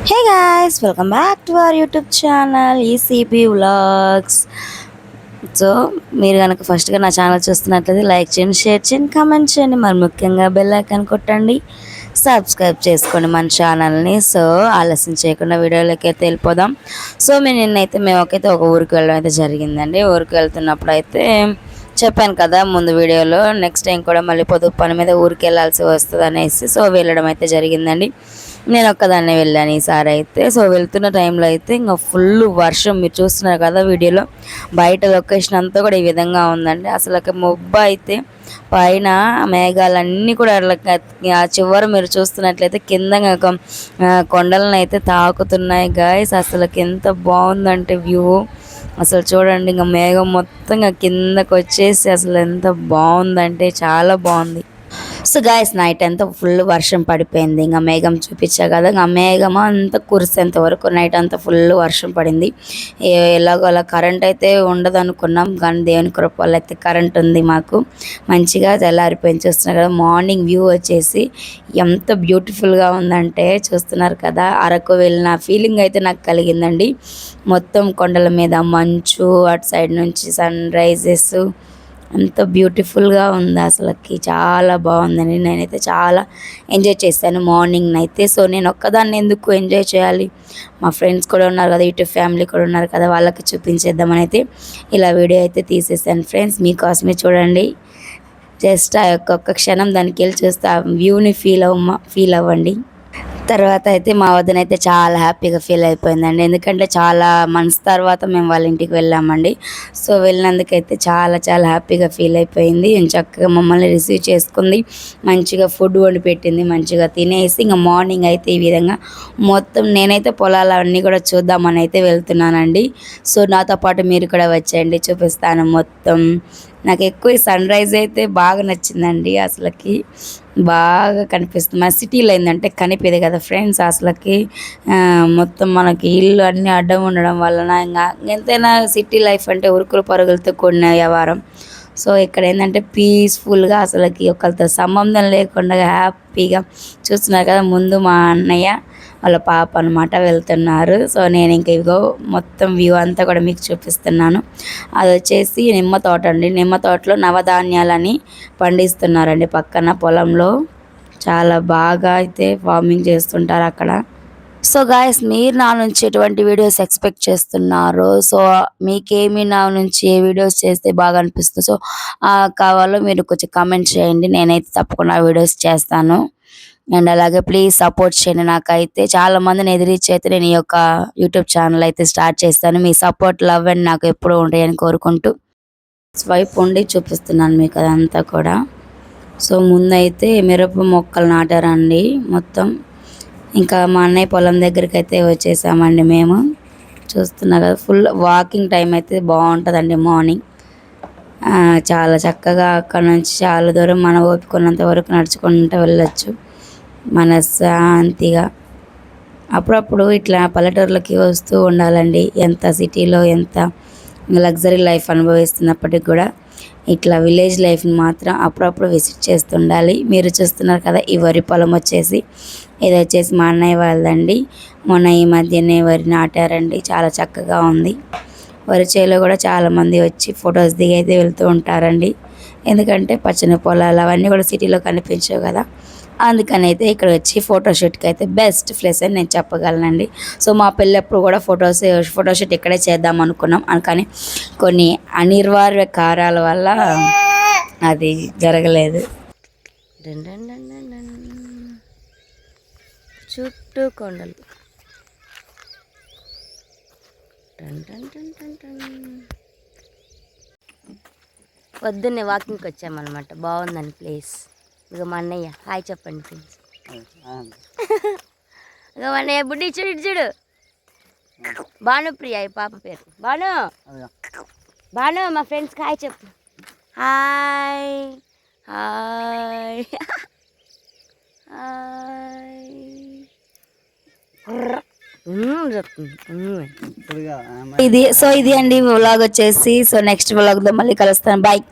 Hey guys, welcome back to our YouTube channel ECP Vlogs. So మీరు కనుక ఫస్ట్గా నా ఛానల్ చూస్తున్నట్లయితే లైక్ చేయండి, షేర్ చేయండి, కామెంట్ చేయండి, మరి ముఖ్యంగా బెల్ ఐకాన్ కొట్టండి, సబ్స్క్రైబ్ చేసుకోండి మన ఛానల్ని. సో ఆలస్యం చేయకుండా వీడియోలోకి అయితే వెళ్ళిపోదాం. సో నిన్నైతే మేమైతే ఒక ఊరికి వెళ్ళడం అయితే జరిగిందండి. ఊరికి వెళ్తున్నప్పుడు అయితే చెప్పాను కదా ముందు వీడియోలో, నెక్స్ట్ టైం కూడా మళ్ళీ పొదుపు పని మీద ఊరికి వెళ్ళాల్సి వస్తుంది అనేసి సో వెళ్ళడం అయితే జరిగిందండి. నేను ఒక్కదాన్నే వెళ్ళాను ఈసారి అయితే. సో వెళ్తున్న టైంలో అయితే ఇంకా ఫుల్ వర్షం, మీరు చూస్తున్నారు కదా వీడియోలో, బయట లొకేషన్ అంతా కూడా ఈ విధంగా ఉందండి. అసలు మొబ్బ అయితే పైన మేఘాలన్నీ కూడా ఆ చివరి మీరు చూస్తున్నట్లయితే కింద కొండలను అయితే తాకుతున్నాయి గాయస్. అసలుకి ఎంత బాగుందంటే వ్యూ, అసలు చూడండి ఇంకా మేఘం మొత్తం కిందకు వచ్చేసి అసలు ఎంత బాగుందంటే చాలా బాగుంది. సో గాయస్ నైట్ అంతా ఫుల్ వర్షం పడిపోయింది. ఇంకా మేఘం చూపించా కదా, ఇంకా మేఘం అంతా కురిసేంత వరకు నైట్ అంతా ఫుల్ వర్షం పడింది. ఎలాగో అలా కరెంట్ అయితే ఉండదు అనుకున్నాం, కానీ దేవుని కృప వల్ల అయితే కరెంట్ ఉంది మాకు. మంచిగా తెల్లారిపోయింది. చూస్తున్నారు కదా మార్నింగ్ వ్యూ వచ్చేసి ఎంత బ్యూటిఫుల్గా ఉందంటే చూస్తున్నారు కదా. అరకు వెళ్ళిన ఫీలింగ్ అయితే నాకు కలిగిందండి. మొత్తం కొండల మీద మంచు, అటు సైడ్ నుంచి సన్ రైజెస్, అంత బ్యూటిఫుల్గా ఉంది. అసలుకి చాలా బాగుందండి. నేనైతే చాలా ఎంజాయ్ చేశాను మార్నింగ్ అయితే. సో నేను ఒక్కదాన్ని ఎందుకు ఎంజాయ్ చేయాలి, మా ఫ్రెండ్స్ కూడా ఉన్నారు కదా, ఇటు ఫ్యామిలీ కూడా ఉన్నారు కదా, వాళ్ళకి చూపించేద్దామని అయితే ఇలా వీడియో అయితే తీసేసాను ఫ్రెండ్స్. మీకోసమే చూడండి. జస్ట్ ఆ ఒక్క క్షణం దానికి వెళ్ళి చూస్తే ఆ వ్యూని ఫీల్ అవ్వండి. తర్వాత అయితే మా వద్దనైతే చాలా హ్యాపీగా ఫీల్ అయిపోయిందండి. ఎందుకంటే చాలా మంత్స్ తర్వాత మేము వాళ్ళ ఇంటికి వెళ్ళామండి. సో వెళ్ళినందుకైతే చాలా చాలా హ్యాపీగా ఫీల్ అయిపోయింది. చక్కగా మమ్మల్ని రిసీవ్ చేసుకుంది, మంచిగా ఫుడ్ వండి పెట్టింది, మంచిగా తినేసి ఇంకా మార్నింగ్ అయితే ఈ విధంగా మొత్తం నేనైతే పొలాలన్నీ కూడా చూద్దామని అయితే వెళ్తున్నానండి. సో నాతో పాటు మీరు కూడా వచ్చేయండి, చూపిస్తాను మొత్తం. నాకు ఎక్కువ సన్ రైజ్ అయితే బాగా నచ్చిందండి. అసలుకి బాగా కనిపిస్తుంది. మన సిటీలో ఏంటంటే కనిపించదు కదా ఫ్రెండ్స్. అసలుకి మొత్తం మనకి ఇల్లు అన్నీ అడ్డం ఉండడం వలన ఇంకా ఎంతైనా సిటీ లైఫ్ అంటే ఉరుకులు పరుగులతో కూడిన వ్యవహారం. సో ఇక్కడ ఏంటంటే పీస్ఫుల్గా అసలుకి ఒకరితో సంబంధం లేకుండా హ్యాపీగా చూస్తున్నారు కదా. ముందు మా అన్నయ్య వాళ్ళ పాప అనమాట వెళ్తున్నారు. సో నేను ఇంక ఇదిగో మొత్తం వ్యూ అంతా కూడా మీకు చూపిస్తున్నాను. అది వచ్చేసి నిమ్మ తోట అండి. నిమ్మ తోటలో నవధాన్యాలని పండిస్తున్నారండి పక్కన పొలంలో. చాలా బాగా అయితే ఫార్మింగ్ చేస్తుంటారు అక్కడ. సో గాయస్ మీరు నా నుంచి ఎటువంటి వీడియోస్ ఎక్స్పెక్ట్ చేస్తున్నారు, సో మీకేమి నా నుంచి ఏ వీడియోస్ చేస్తే బాగా అనిపిస్తుంది, సో కావాలో మీరు కొంచెం కామెంట్ చేయండి. నేనైతే తప్పకుండా వీడియోస్ చేస్తాను. అండ్ అలాగే ప్లీజ్ సపోర్ట్ చేయండి. నాకైతే చాలా మందిని ఎదిరించి అయితే నేను ఈ యొక్క యూట్యూబ్ ఛానల్ అయితే స్టార్ట్ చేస్తాను. మీ సపోర్ట్ లవ్ అండ్ నాకు ఎప్పుడూ ఉంటాయని కోరుకుంటూ స్వైప్ ఉండి చూపిస్తున్నాను మీకు అదంతా కూడా. సో ముందైతే మిరప మొక్కలు నాటారండి మొత్తం. ఇంకా మా అన్నయ్య పొలం దగ్గరికి అయితే వచ్చేసామండి మేము. చూస్తున్నా కదా ఫుల్ వాకింగ్ టైం అయితే బాగుంటుందండి మార్నింగ్. చాలా చక్కగా అక్కడ నుంచి చాలా దూరం మన ఓపికన్నంత వరకు నడుచుకుంటూ వెళ్ళొచ్చు మనశ్శాంతిగా. అప్పుడప్పుడు ఇట్లా పల్లెటూర్లకి వస్తూ ఉండాలండి. ఎంత సిటీలో ఎంత లగ్జరీ లైఫ్ అనుభవిస్తున్నప్పటికి కూడా ఇట్లా విలేజ్ లైఫ్ని మాత్రం అప్పుడప్పుడు విజిట్ చేస్తుండాలి. మీరు చూస్తున్నారు కదా ఈ వరి పొలం వచ్చేసి, ఇది వచ్చేసి మా అన్నయ్య వాళ్ళదండి. మొన్న ఈ మధ్యనే వరి నాటారండి, చాలా చక్కగా ఉంది. వరి చేలో కూడా చాలామంది వచ్చి ఫొటోస్ దిగి అయితే వెళ్తూ ఉంటారండి. ఎందుకంటే పచ్చని పొలాలు అవన్నీ కూడా సిటీలో కనిపించవు కదా, అందుకని అయితే ఇక్కడ వచ్చి ఫోటోషూట్కి అయితే బెస్ట్ ప్లేస్ అని నేను చెప్పగలనండి. సో మా పెళ్ళప్పుడు కూడా ఫోటోషూట్ ఇక్కడే చేద్దాం అనుకున్నాం, కానీ కొన్ని అనివార్య కారణాల వల్ల అది జరగలేదు. చుట్టూ కొండలు, పొద్దున్నే వాకింగ్కి వచ్చామన్నమాట. బాగుందని ప్లేస్. ఇక మా అన్నయ్య హాయ్ చెప్పండి ఫ్రెండ్స్. ఇక మా అన్నయ్య బుడ్డి చూడు చూడు, భానుప్రియ ఈ పాప పేరు. భాను మా ఫ్రెండ్స్కి హాయ్ చెప్పు. Hi hi hi. ఇది అండి వ్లాగ్ వచ్చేసి. సో నెక్స్ట్ వ్లాగ్లో మళ్ళీ కలుస్తాను. బాయ్.